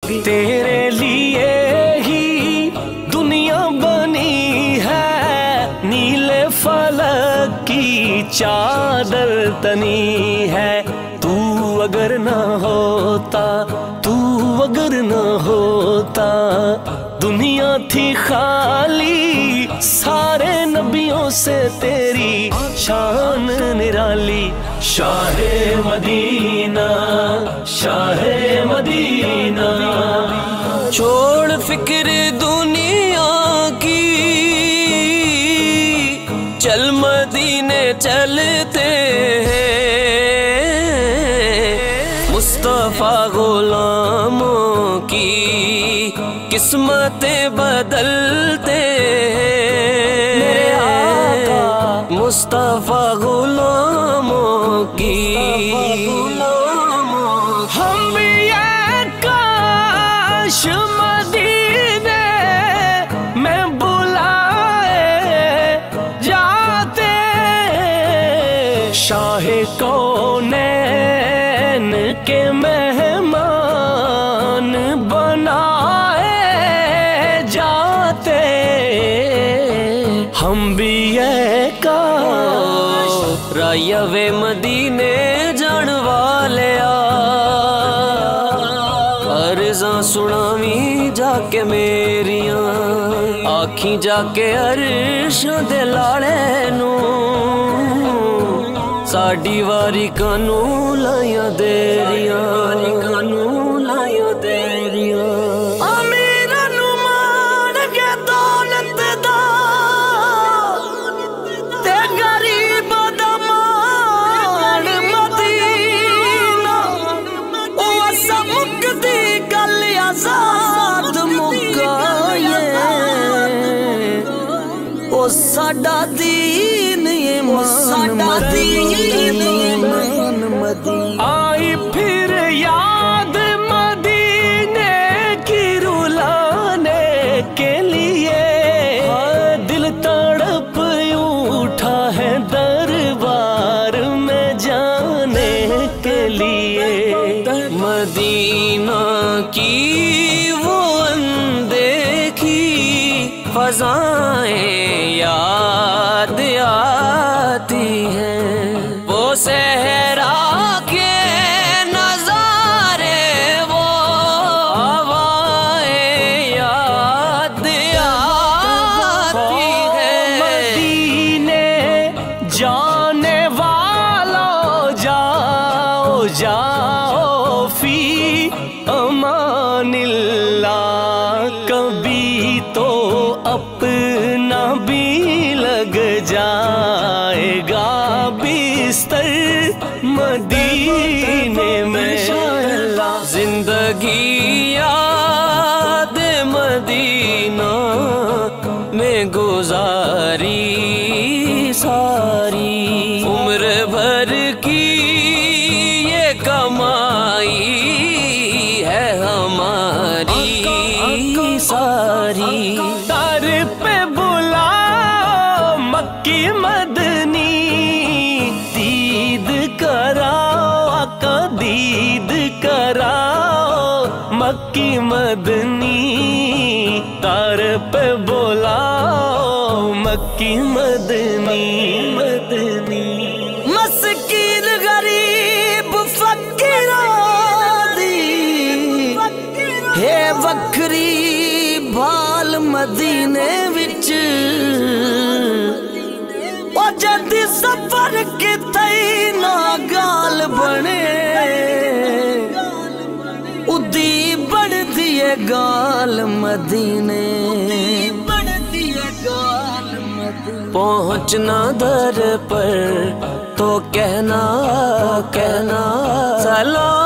तेरे लिए ही दुनिया बनी है, नीले फलक की चादर तनी है। तू अगर न होता, तू अगर न होता, दुनिया थी खाली, सारे नबियों से तेरी शान निराली। शाहे मदीना, शाहे मदीना, छोड़ फिक्र दुनिया की, चल मदीने चलते हैं। मुस्तफा गुलामों की किस्मतें बदलते हैं। मुस्तफा गुलामों की हम भी ये काश मदीने में बुलाए जाते। शाहे कौनैन के मेहमान बनाए जाते। हम भी ये काश राया वे मदीने जान वाले अर्ज़ां सुनावी जाके मेरियां, आखी जाके अर्शां दे लाले नू, साडी वारी कानू लाया देरियां, कानू लाया देरियां। साडा दीन आई फिर याद मदीने की रुलाने के लिए। दिल तड़प उठा है दरबार में जाने के लिए। मदीना की वो अनदेखी फज़ाएं याद आती हैं, वो सहरा के नज़ारे, वो हवाएं याद आती हैं। मदीने जाने वालों जाओ जाओ फी अमानिल्लाह, कभी तो अपना भी लग जाएगा बिस्तर मदीने में। जिंदगी याद मदीना में गुजारी सारी, उम्र भर की ये कमाई है हमारी सारी। दर पे बुलाओ मक्की मदनी, दीद कराओ आका दीद कराओ मक्की मदनी। दर पे बुलाओ मक्की मदनी, मदनी। मस्कीन गरीब फकीरां दी है वखरी भाल मदीने विच। ओ जदी सफर किते ना गाल बने, उदी बढ़दी है गाल मदीने। पहुँचना दर पर तो कहना कहना सलाम